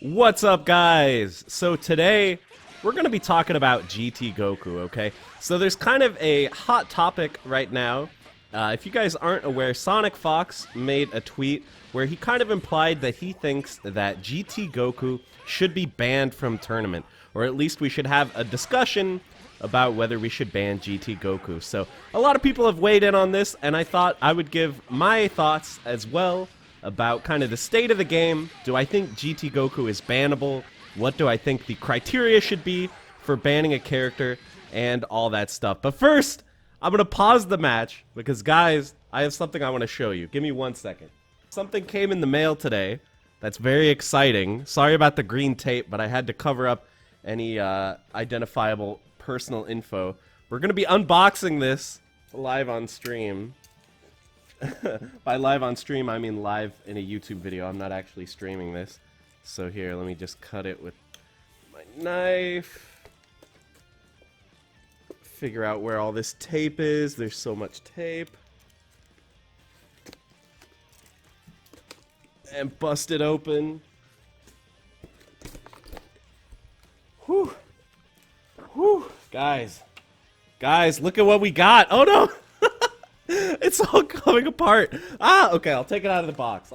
What's up, guys? So today we're going to be talking about GT Goku, okay? So there's kind of a hot topic right now. If you guys aren't aware, Sonic Fox made a tweet where he kind of implied that he thinks that GT Goku should be banned from tournament, or at least we should have a discussion about whether we should ban GT Goku. So a lot of people have weighed in on this, and I thought I would give my thoughts as well about kind of the state of the game. Do I think GT Goku is bannable? What do I think the criteria should be for banning a character? And all that stuff. But first, I'm going to pause the match because, guys, I have something I want to show you. Give me 1 second. Something came in the mail today that's very exciting. Sorry about the green tape, but I had to cover up any identifiable personal info. We're going to be unboxing this live on stream. By live on stream, I mean live in a YouTube video. I'm not actually streaming this. So here, let me just cut it with my knife. Figure out where all this tape is. There's so much tape. And bust it open. Whew. Whew. Guys, look at what we got. Oh no! It's all coming apart. Ah, okay, I'll take it out of the box.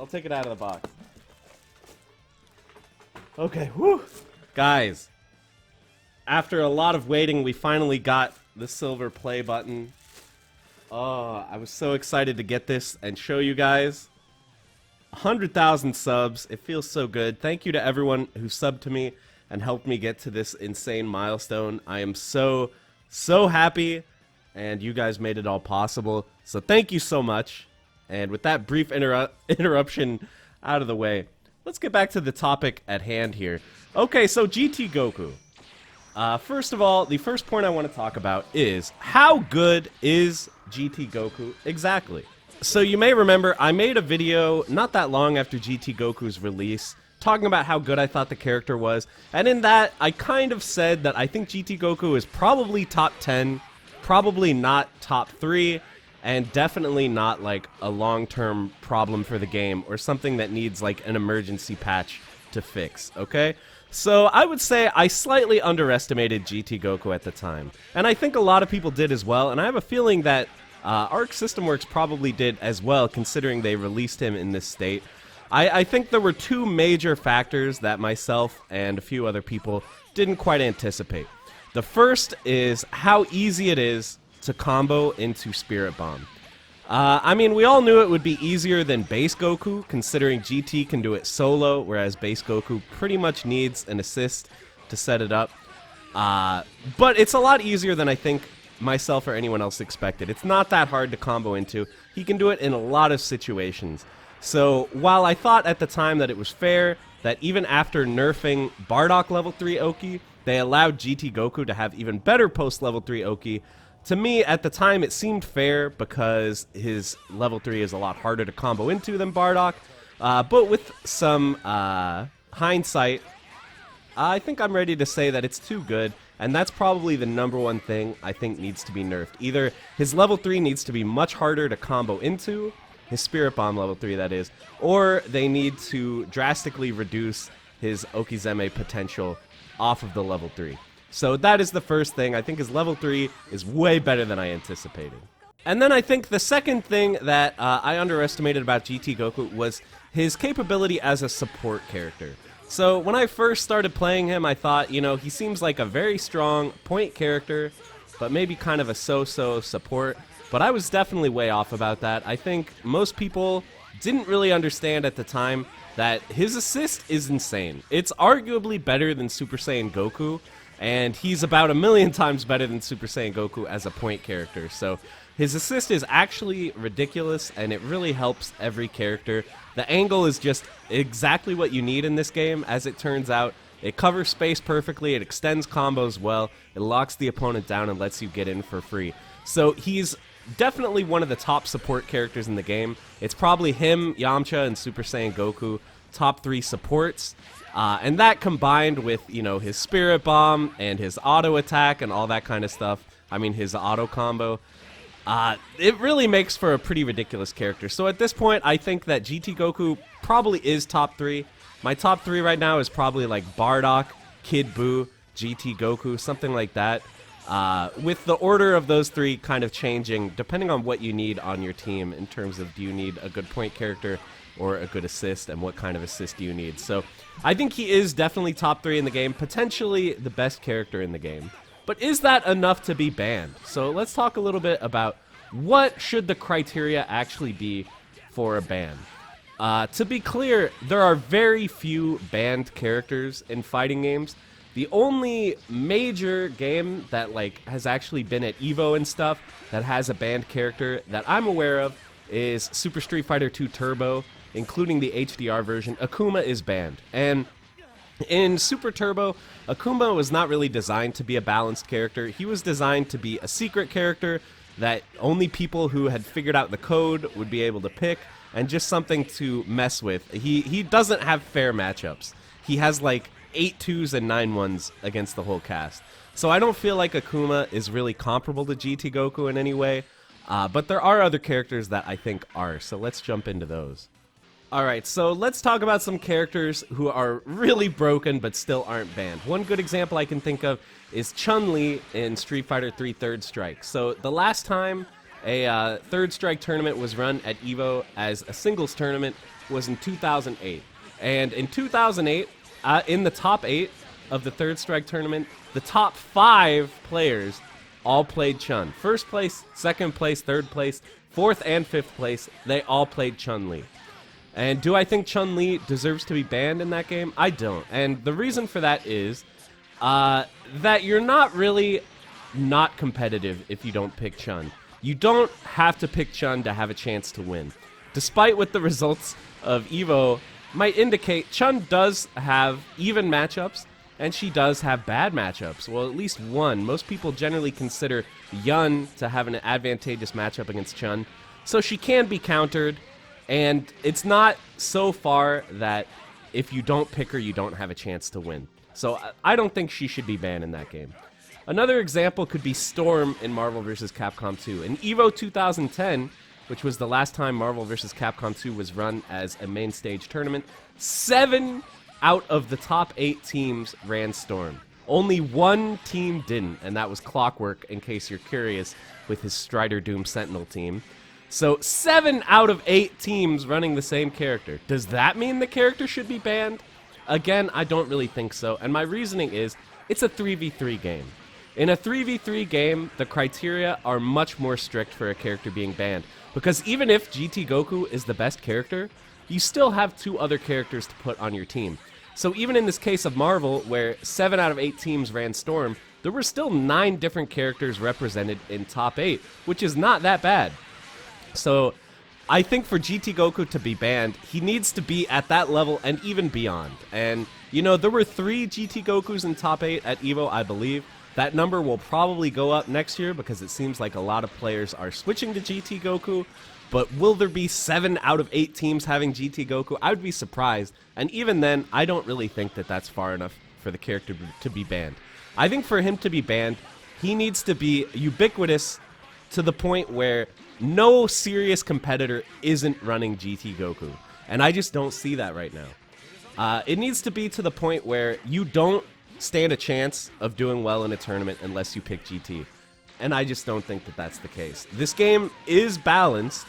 Okay, whew. Guys, after a lot of waiting, we finally got the silver play button. Oh, I was so excited to get this and show you guys. 100,000 subs. It feels so good. Thank you to everyone who subbed to me and helped me get to this insane milestone. I am so happy, and you guys made it all possible. So thank you so much. And with that brief interruption out of the way, let's get back to the topic at hand here. Okay, so GT Goku. First of all, the first point I want to talk about is how good is GT Goku exactly? So you may remember I made a video not that long after GT Goku's release talking about how good I thought the character was, and in that I kind of said that I think GT Goku is probably top 10, probably not top 3, and definitely not like a long-term problem for the game or something that needs like an emergency patch to fix, okay? So I would say I slightly underestimated GT Goku at the time, and I think a lot of people did as well, and I have a feeling that Arc System Works probably did as well, considering they released him in this state. I think there were two major factors that myself and a few other people didn't quite anticipate. The first is how easy it is to combo into Spirit Bomb. I mean, we all knew it would be easier than Base Goku, considering GT can do it solo, whereas Base Goku pretty much needs an assist to set it up. But it's a lot easier than I think myself or anyone else expected. It's not that hard to combo into. He can do it in a lot of situations. So while I thought at the time that it was fair that even after nerfing Bardock level 3 Oki, they allowed GT Goku to have even better post level 3 Oki, to me at the time it seemed fair because his level 3 is a lot harder to combo into than Bardock. But with some hindsight, I think I'm ready to say that it's too good, and that's probably the #1 thing I think needs to be nerfed. Either his level 3 needs to be much harder to combo into, his Spirit Bomb level 3 that is, or they need to drastically reduce his Okizeme potential off of the level 3. So that is the first thing. I think his level 3 is way better than I anticipated. And then I think the second thing that I underestimated about GT Goku was his capability as a support character. So when I first started playing him, I thought, you know, he seems like a very strong point character, but maybe kind of a so-so support. But I was definitely way off about that. I think most people didn't really understand at the time that his assist is insane. It's arguably better than Super Saiyan Goku, and he's about 1,000,000 times better than Super Saiyan Goku as a point character. So his assist is actually ridiculous, and it really helps every character. The angle is just exactly what you need in this game, as it turns out. It covers space perfectly, it extends combos well, it locks the opponent down and lets you get in for free. So he's definitely one of the top support characters in the game. It's probably him, Yamcha, and Super Saiyan Goku, top 3 supports. And that combined with, you know, his Spirit Bomb and his auto attack and all that kind of stuff, I mean his auto combo, it really makes for a pretty ridiculous character. So at this point, I think that GT Goku probably is top 3. My top 3 right now is probably like Bardock, Kid Buu, GT Goku, something like that. With the order of those 3 kind of changing depending on what you need on your team in terms of do you need a good point character or a good assist, and what kind of assist do you need. So I think he is definitely top 3 in the game, potentially the best character in the game. But is that enough to be banned? So let's talk a little bit about what should the criteria actually be for a ban. To be clear, there are very few banned characters in fighting games. The only major game that has actually been at EVO and stuff that has a banned character that I'm aware of is Super Street Fighter 2 Turbo, including the HDR version. Akuma is banned. And in Super Turbo, Akuma was not really designed to be a balanced character. He was designed to be a secret character that only people who had figured out the code would be able to pick, and just something to mess with. He doesn't have fair matchups. He has 8 2s and 9 1s against the whole cast. So I don't feel like Akuma is really comparable to GT Goku in any way, but there are other characters that I think are, so let's jump into those. Alright, so let's talk about some characters who are really broken but still aren't banned. One good example I can think of is Chun-Li in Street Fighter 3 Third Strike. So the last time a Third Strike tournament was run at EVO as a singles tournament was in 2008. And in 2008, in the top 8 of the Third Strike tournament, the top 5 players all played Chun. First place, second place, third place, fourth and fifth place, they all played Chun-Li. And do I think Chun-Li deserves to be banned in that game? I don't. And the reason for that is that you're not really not competitive if you don't pick Chun. You don't have to pick Chun to have a chance to win. Despite what the results of EVO might indicate, Chun does have even matchups, and she does have bad matchups. Well, at least one. Most people generally consider Yun to have an advantageous matchup against Chun, so she can be countered. And it's not so far that if you don't pick her, you don't have a chance to win. So I don't think she should be banned in that game. Another example could be Storm in Marvel vs. Capcom 2. In EVO 2010, which was the last time Marvel vs. Capcom 2 was run as a main stage tournament, 7 out of the top 8 teams ran Storm. Only one team didn't, and that was Clockwork, in case you're curious, with his Strider Doom Sentinel team. So 7 out of 8 teams running the same character. Does that mean the character should be banned? Again, I don't really think so, and my reasoning is it's a 3v3 game. In a 3v3 game, the criteria are much more strict for a character being banned, because even if GT Goku is the best character, you still have 2 other characters to put on your team. So even in this case of Marvel, where 7 out of 8 teams ran Storm, there were still 9 different characters represented in top 8, which is not that bad. So I think for GT Goku to be banned, he needs to be at that level and even beyond. And, you know, there were 3 GT Gokus in top 8 at EVO, I believe. That number will probably go up next year because it seems like a lot of players are switching to GT Goku. But will there be 7 out of 8 teams having GT Goku? I would be surprised. And even then, I don't really think that that's far enough for the character to be banned. I think for him to be banned, he needs to be ubiquitous to the point where no serious competitor isn't running GT Goku. And I just don't see that right now. It needs to be to the point where you don't stand a chance of doing well in a tournament unless you pick GT. And I just don't think that that's the case. This game is balanced.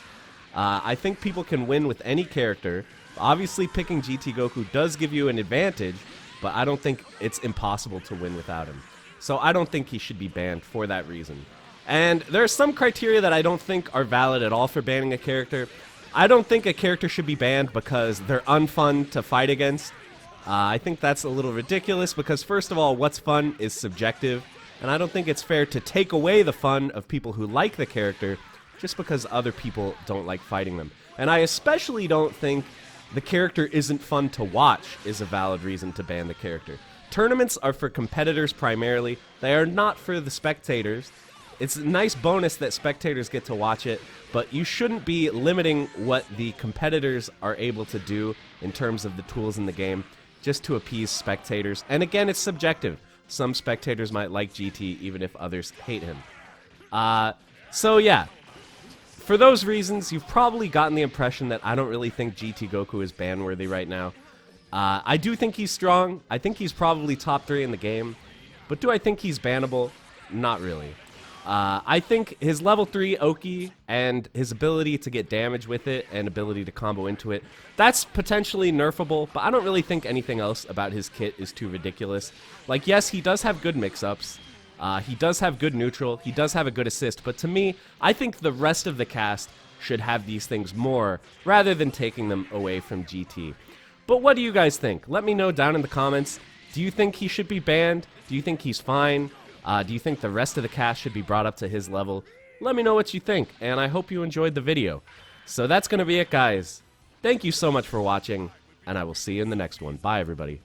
I think people can win with any character. Obviously, picking GT Goku does give you an advantage, but I don't think it's impossible to win without him. So I don't think he should be banned for that reason. And there are some criteria that I don't think are valid at all for banning a character. I don't think a character should be banned because they're unfun to fight against. I think that's a little ridiculous because, first of all, what's fun is subjective, and I don't think it's fair to take away the fun of people who like the character just because other people don't like fighting them. And I especially don't think the character isn't fun to watch is a valid reason to ban the character. Tournaments are for competitors primarily. They are not for the spectators. It's a nice bonus that spectators get to watch it, but you shouldn't be limiting what the competitors are able to do in terms of the tools in the game just to appease spectators. And again, it's subjective. Some spectators might like GT even if others hate him. So yeah, for those reasons, you've probably gotten the impression that I don't really think GT Goku is ban-worthy right now. I do think he's strong. I think he's probably top 3 in the game. But do I think he's bannable? Not really. I think his level 3 Oki and his ability to get damage with it and ability to combo into it, that's potentially nerfable, but I don't really think anything else about his kit is too ridiculous. Like, yes, he does have good mix-ups. He does have good neutral. He does have a good assist. But to me, I think the rest of the cast should have these things more rather than taking them away from GT. But what do you guys think? Let me know down in the comments. Do you think he should be banned? Do you think he's fine? Do you think the rest of the cast should be brought up to his level? Let me know what you think, and I hope you enjoyed the video. So that's going to be it, guys. Thank you so much for watching, and I will see you in the next one. Bye, everybody.